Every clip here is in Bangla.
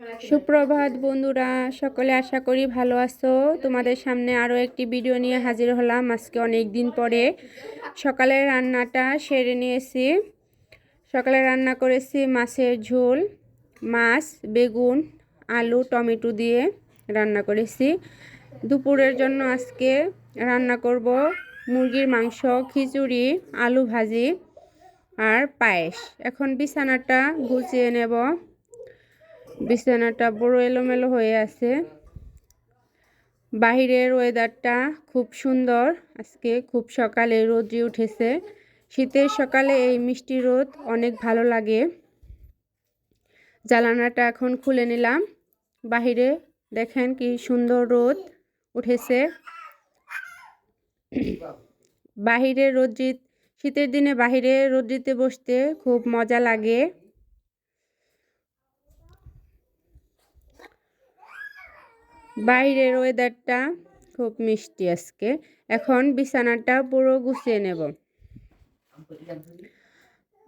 সুপ্রভাত বন্ধুরা, সকলে আশা করি ভালো আছো। তোমাদের সামনে আরও একটি ভিডিও নিয়ে হাজির হলাম। আজকে অনেক দিন পরে সকালের রান্নাটা সেরে নিয়েছি। সকালে রান্না করেছি মাছের ঝোল, মাছ, বেগুন, আলু, টমেটো দিয়ে রান্না করেছি। দুপুরের জন্য আজকে রান্না করব মুরগির মাংস, খিচুড়ি, আলু ভাজি আর পায়েস। এখন বিছানাটা গুছিয়ে নেব। বিছানাটা বড় এলোমেলো হয়ে আছে। বাহিরের ওয়েদারটা খুব সুন্দর। আজকে খুব সকালে রোদ্রি উঠেছে। শীতের সকালে এই মিষ্টি রোদ অনেক ভালো লাগে। জানালাটা এখন খুলে নিলাম। বাহিরে দেখেন কি সুন্দর রোদ উঠেছে। বাহিরে রোদ্রি, শীতের দিনে বাহিরে রোদ্রিতে বসতে খুব মজা লাগে। বাইরের ওয়েদারটা খুব মিষ্টি আজকে। এখন বিছানাটা পুরো গুছিয়ে নেব।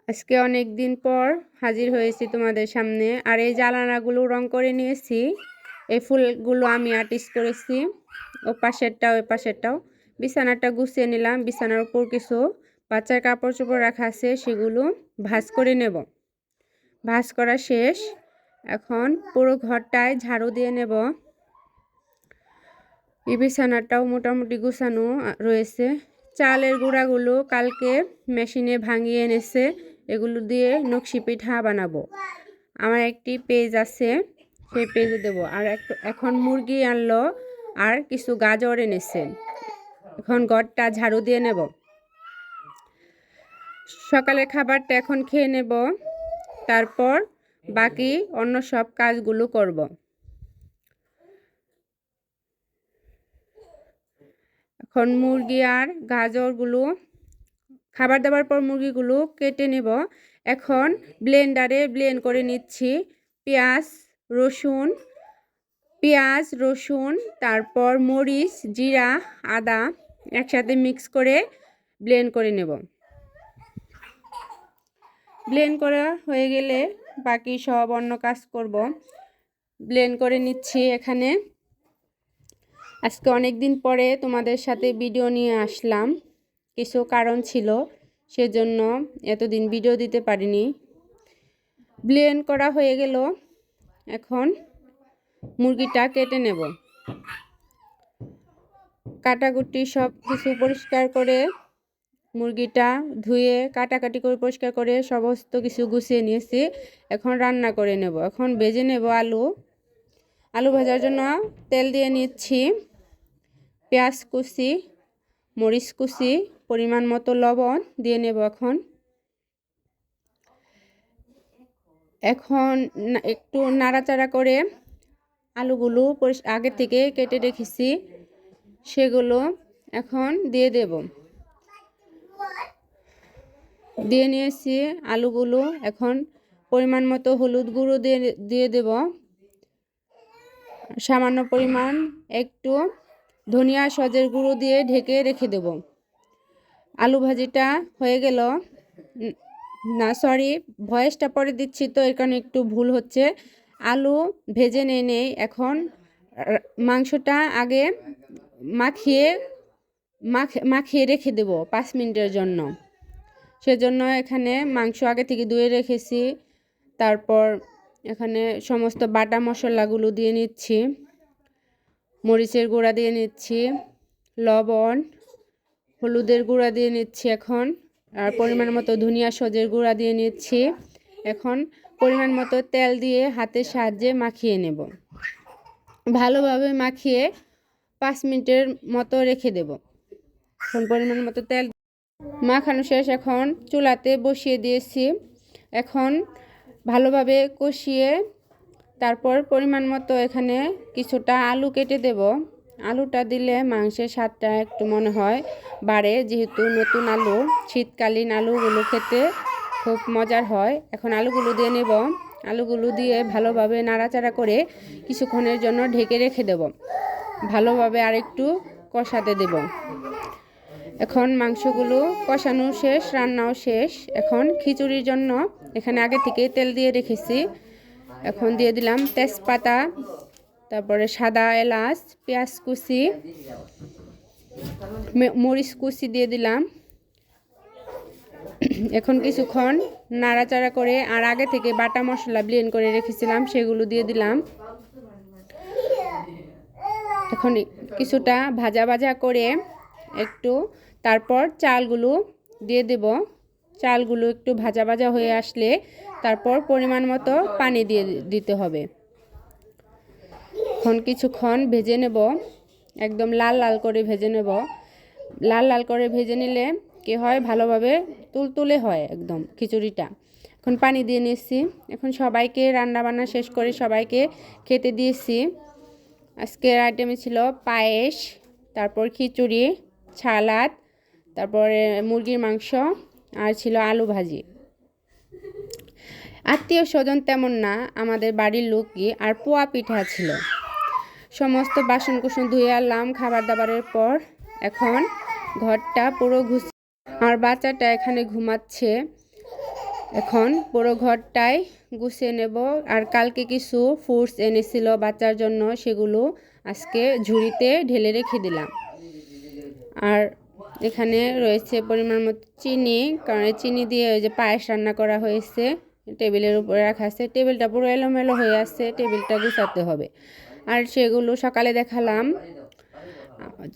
আজকে অনেক দিন পর হাজির হয়েছি তোমাদের সামনে। আর এই জানালাগুলো রং করে নিয়েছি। এই ফুলগুলো আমি আর্টিস্ট করেছি, ও পাশেরটাও এ পাশেরটাও। বিছানাটা গুছিয়ে নিলাম। বিছানার উপর কিছু বাচ্চার কাপড় চোপড় রাখা আছে, সেগুলো ভাঁজ করে নেব। ভাঁজ করা শেষ। এখন পুরো ঘরটায় ঝাড়ু দিয়ে নেব। এই বিছানাটাও মোটামুটি গুছানো রয়েছে। চালের গুঁড়াগুলো কালকে মেশিনে ভাঙিয়ে এনেছে, এগুলো দিয়ে নকশি পিঠা বানাবো। আমার একটি পেজ আছে, সেই পেজে দেব। আর এখন মুরগি আনলো আর কিছু গাজর এনেছে। এখন ঘরটা ঝাড়ু দিয়ে নেব। সকালের খাবারটা এখন খেয়ে নেব, তারপর বাকি অন্য সব কাজগুলো করব। এখন মুরগি আর গাজরগুলো খাবার দাবার পর মুরগিগুলো কেটে নেব। এখন ব্লেন্ডারে ব্লেন্ড করে নিচ্ছি। পেঁয়াজ রসুন তারপর মরিচ, জিরা, আদা একসাথে মিক্স করে ব্লেন্ড করে নেব। ব্লেন্ড করা হয়ে গেলে বাকি সব অন্য কাজ করব। ব্লেন্ড করে নিচ্ছি। এখানে আজকে অনেক দিন পরে তোমাদের সাথে ভিডিও নিয়ে আসলাম। কিছু কারণ ছিল, সেজন্য এতদিন ভিডিও দিতে পারিনি। ব্লেন্ড করা হয়ে গেল। এখন মুরগিটা কেটে নেব। কাটাকুটি সব কিছু পরিষ্কার করে, মুরগিটা ধুয়ে কাটাকাটি করে পরিষ্কার করে সমস্ত কিছু গুছিয়ে নিয়েছি। এখন রান্না করে নেব। এখন ভেজে নেব আলু ভাজার জন্য তেল দিয়ে নিচ্ছি। পেঁয়াজ কুচি, মরিচ কুচি, পরিমাণ মতো লবণ দিয়ে নেব। এখন একটু নাড়াচাড়া করে আলুগুলো আগে থেকে কেটে রেখেছি, সেগুলো এখন দিয়ে দেব। দিয়ে নিয়েছি আলুগুলো। এখন পরিমাণ মতো হলুদ গুঁড়ো দিয়ে দেব। সামান্য পরিমাণ একটু ধনিয়া সজের গুঁড়ো দিয়ে ঢেকে রেখে দেব। আলু ভাজিটা হয়ে গেল। না সরি, ভয়েসটা পরে দিচ্ছি তো এর কারণে একটু ভুল হচ্ছে। আলু ভেজে নেই। এখন মাংসটা আগে মাখিয়ে রেখে দেব 5 মিনিটের জন্য। সেজন্য এখানে মাংস আগে থেকে ধুয়ে রেখেছি। তারপর এখানে সমস্ত বাটা মশলাগুলো দিয়ে নিচ্ছি। মরিচের গুঁড়া দিয়ে নিচ্ছি, লবণ, হলুদের গুঁড়া দিয়ে নিচ্ছি এখন। আর পরিমাণ মতো ধনিয়া সজের গুঁড়া দিয়ে নিচ্ছি। এখন পরিমাণ মতো তেল দিয়ে হাতের সাহায্যে মাখিয়ে নেব। ভালোভাবে মাখিয়ে 5 মিনিটের মতো রেখে দেব। এখন পরিমাণ মতো তেল মাখানো শেষ। এখন চুলাতে বসিয়ে দিয়েছি। এখন ভালোভাবে কষিয়ে তারপর পরিমাণ মতো এখানে কিছুটা আলু কেটে দেব। আলুটা দিলে মাংসের স্বাদটা একটু মনে হয় বাড়ে, যেহেতু নতুন আলু, শীতকালীন আলুগুলো খেতে খুব মজার হয়। এখন আলুগুলো দিয়ে নেব। আলুগুলো দিয়ে ভালোভাবে নাড়াচাড়া করে কিছুক্ষণের জন্য ঢেকে রেখে দেব। ভালোভাবে আরেকটু কষাতে দেব। এখন মাংসগুলো কষানো শেষ, রান্নাও শেষ। এখন খিচুড়ির জন্য এখানে আগে থেকে তেল দিয়ে রেখেছি। এখন দিয়ে দিলাম তেজপাতা, তারপরে সাদা এলাচ, পেঁয়াজ কুচি, মরিচ কুচি দিয়ে দিলাম। এখন কিছুক্ষণ নাড়াচাড়া করে আর আগে থেকে বাটা মশলা ব্লেন্ড করে রেখেছিলাম সেগুলো দিয়ে দিলাম। এখন কিছুটা ভাজা ভাজা করে একটু তারপর চালগুলো দিয়ে দেব। চালগুলো একটু ভাজা ভাজা হয়ে আসলে তারপর পরিমাণ মতো পানি দিয়ে দিতে হবে। এখন কিছুক্ষণ ভেজে নেব, একদম লাল লাল করে ভেজে নেব। লাল লাল করে ভেজে নিলে কি হয়, ভালোভাবে তুলতুলে হয় একদম খিচুড়িটা। এখন পানি দিয়ে নিচ্ছি। এখন সবাইকে রান্না বান্না শেষ করে সবাইকে খেতে দিয়েছি। আজকের আইটেমে ছিল পায়েস, তারপর খিচুড়ি, সালাদ, তারপরে মুরগির মাংস, আর ছিল আলু ভাজি। আত্মীয় স্বজন তেমন না, আমাদের বাড়ির লোকই, আর পোয়া পিঠা ছিল। সমস্ত বাসন কুসন ধুয়ে আনলাম খাবার দাবারের পর। এখন ঘরটা পুরো আর বাচ্চাটা এখানে ঘুমাচ্ছে। এখন পুরো ঘরটাই গুছিয়ে নেব। আর কালকে কিছু ফ্রুটস এনেছিল বাচ্চার জন্য, সেগুলো আজকে ঝুড়িতে ঢেলে রেখে দিলাম। আর এখানে রয়েছে পরিমাণ মতো চিনি, কারণ চিনি দিয়ে ওই যে পায়েস রান্না করা হয়েছে, টেবিলের উপরে রাখা আছে। টেবিলটা পুরো এলোমেলো হয়ে আছে, টেবিলটা গুছাতে হবে। আর সেগুলো সকালে দেখালাম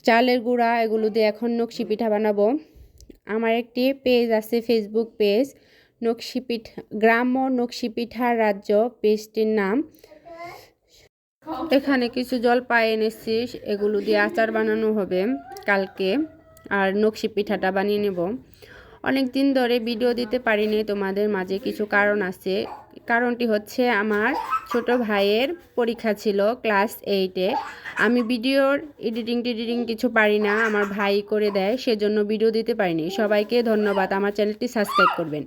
চালের গুঁড়া, এগুলো দিয়ে এখন নকশি পিঠা বানাবো। আমার একটি পেজ আছে, ফেসবুক পেজ, নকশি পিঠা গ্রাম্য নকশি পিঠার রাজ্য পেজটির নাম। এখানে কিছু জলপাই এনেছি, এগুলো দিয়ে আচার বানানো হবে কালকে। আর নকশি পিঠাটা বানিয়ে নেব। অনেক দিন ধরে ভিডিও দিতে পারিনি তোমাদের মাঝে, কিছু কারণ আছে। কারণটি হচ্ছে আমার ছোট ভাইয়ের পরীক্ষা ছিল ক্লাস 8-এ। আমি ভিডিওর এডিটিং কিছু পারি না, আমার ভাই করে দেয়, সেজন্য ভিডিও দিতে পারিনি। সবাইকে ধন্যবাদ, আমার চ্যানেলটি সাবস্ক্রাইব করবেন।